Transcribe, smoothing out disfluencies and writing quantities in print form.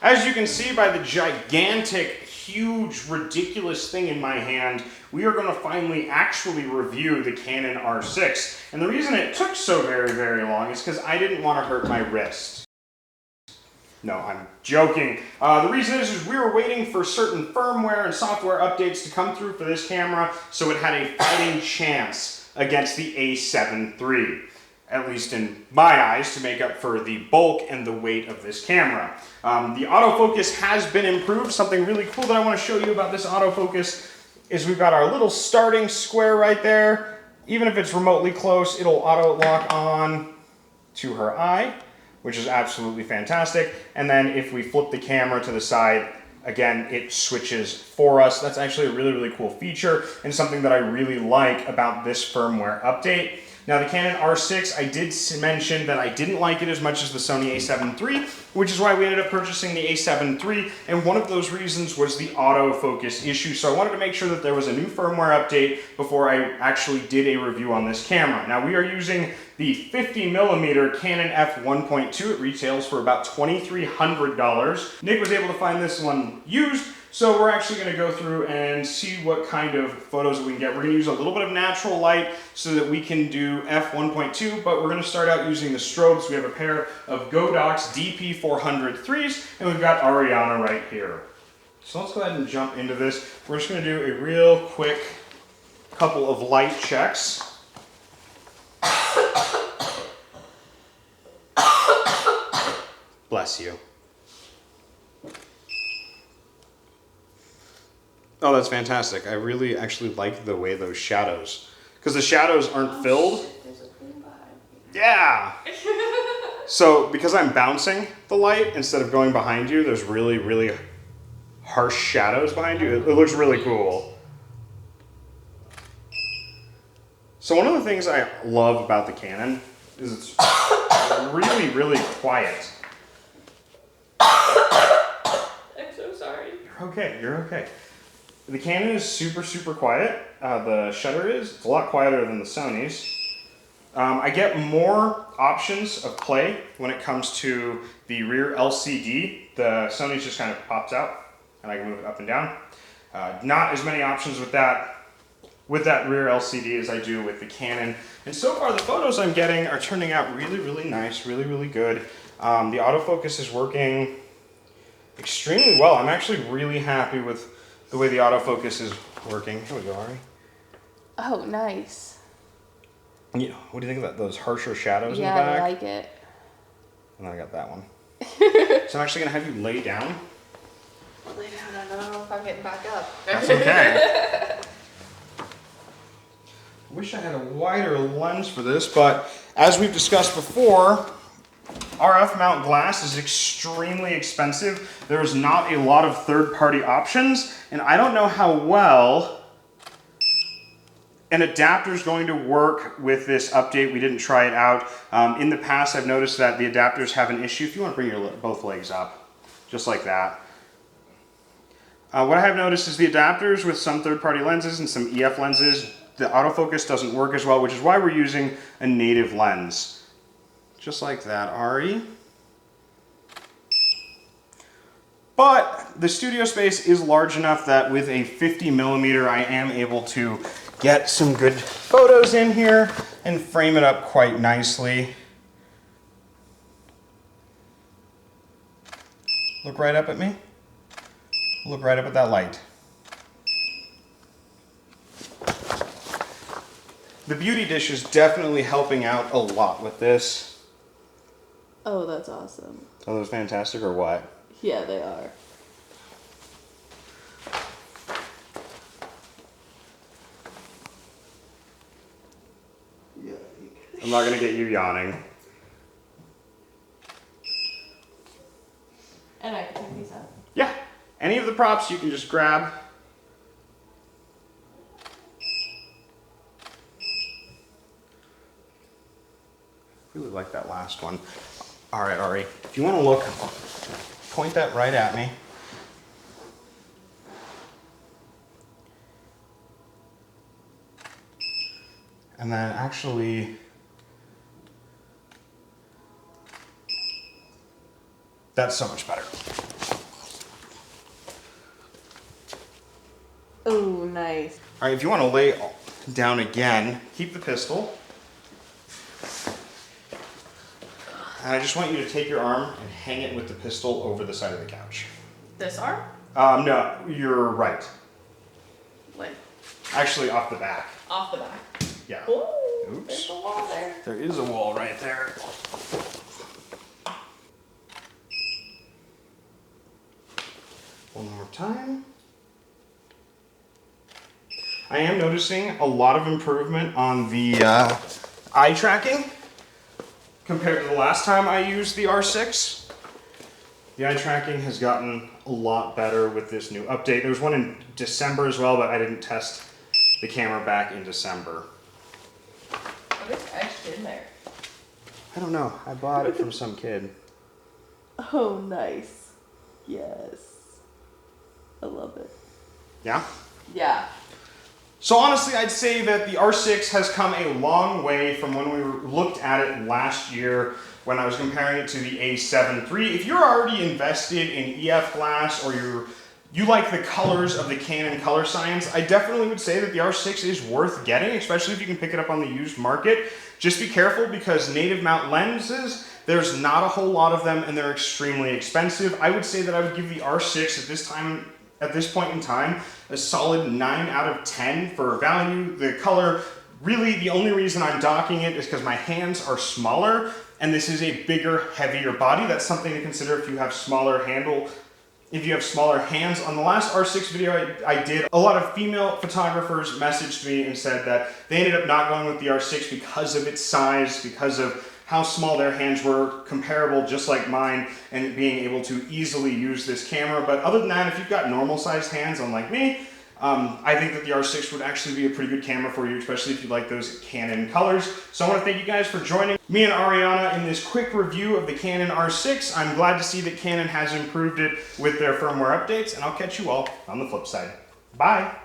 As you can see by the gigantic, huge, ridiculous thing in my hand, we are going to finally actually review the Canon R6. And the reason it took so very, very long is because I didn't want to hurt my wrist. No, I'm joking. The reason is we were waiting for certain firmware and software updates to come through for this camera, so it had a fighting chance against the A7 III. At least in my eyes, to make up for the bulk and the weight of this camera. The autofocus has been improved. Something really cool that I want to show you about this autofocus is we've got our little starting square right there. Even if it's remotely close, it'll auto lock on to her eye, which is absolutely fantastic. And then if we flip the camera to the side, again, it switches for us. That's actually a really, really cool feature and something that I really like about this firmware update. Now the Canon R6, I did mention that I didn't like it as much as the Sony A7 III, which is why we ended up purchasing the A7 III, and one of those reasons was the autofocus issue. So I wanted to make sure that there was a new firmware update before I actually did a review on this camera. Now we are using the 50mm Canon f1.2. It retails for about $2,300. Nick was able to find this one used, so we're actually going to go through and see what kind of photos we can get. We're going to use a little bit of natural light so that we can do f1.2, but we're going to start out using the strobes. We have a pair of Godox DP400-3s, and we've got Ariana right here. So let's go ahead and jump into this. We're just going to do a real quick couple of light checks. Bless you. Oh, that's fantastic. I really actually like the way those shadows, because the shadows aren't filled. Shit, there's a thing behind me. Yeah. So because I'm bouncing the light instead of going behind you, there's really, really harsh shadows behind you. It looks really cool. So one of the things I love about the Canon is it's really, really quiet. I'm so sorry. You're okay, you're okay. The Canon is super, super quiet. The shutter is. It's a lot quieter than the Sony's. I get more options of play when it comes to the rear LCD. The Sony's just kind of pops out and I can move it up and down. Not as many options with that rear LCD as I do with the Canon. And so far the photos I'm getting are turning out really, really nice, really, really good. The autofocus is working extremely well. I'm actually really happy with the way the autofocus is working. Here we go, Ari. Oh, nice. Yeah, what do you think of that? Those harsher shadows in the Yeah, back? I like it. And then I got that one. So I'm actually gonna have you lay down. I'll lay down. I don't know if I'm getting back up. That's okay. I wish I had a wider lens for this, but as we've discussed before, RF mount glass is extremely expensive. There's not a lot of third-party options, and I don't know how well an adapter is going to work with this update. We didn't try it out. In the past, I've noticed that the adapters have an issue. If you want to bring your both legs up, just like that. What I have noticed is the adapters with some third-party lenses and some EF lenses, the autofocus doesn't work as well, which is why we're using a native lens. Just like that, Ari. But the studio space is large enough that with a 50mm, I am able to get some good photos in here and frame it up quite nicely. Look right up at me. Look right up at that light. The Beauty Dish is definitely helping out a lot with this. Oh, that's awesome. Are those fantastic or what? Yeah, they are. I'm not going to get you yawning. And I can pick these up. Yeah, any of the props you can just grab. Really like that last one. All right, Ari, if you want to look, point that right at me. And then actually, that's so much better. Oh, nice. All right, if you want to lay down again, keep the pistol. And I just want you to take your arm and hang it with the pistol over the side of the couch. This arm? No, you're right. When? Actually, off the back. Off the back. Yeah. Ooh, Oops. there's a wall there. There is a wall right there. One more time. I am noticing a lot of improvement on the eye tracking compared to the last time I used the R6. The eye tracking has gotten a lot better with this new update. There was one in December as well, but I didn't test the camera back in December. What is etched in there? I don't know. I bought it from some kid. Oh, nice. Yes. I love it. Yeah? Yeah. So honestly, I'd say that the R6 has come a long way from when we looked at it last year when I was comparing it to the A7 III. If you're already invested in EF glass or you like the colors of the Canon color science, I definitely would say that the R6 is worth getting, especially if you can pick it up on the used market. Just be careful because native mount lenses, there's not a whole lot of them and they're extremely expensive. I would say that I would give the R6 at this point in time, a solid 9 out of 10 for value. The color, really the only reason I'm docking it is because my hands are smaller and this is a bigger, heavier body. That's something to consider if you have smaller hands. On the last R6 video I did, a lot of female photographers messaged me and said that they ended up not going with the R6 because of its size, because of how small their hands were, comparable just like mine, and being able to easily use this camera. But other than that, if you've got normal sized hands unlike me, I think that the R6 would actually be a pretty good camera for you, especially if you like those Canon colors. So I want to thank you guys for joining me and Ariana in this quick review of the Canon R6. I'm glad to see that Canon has improved it with their firmware updates, and I'll catch you all on the flip side. Bye!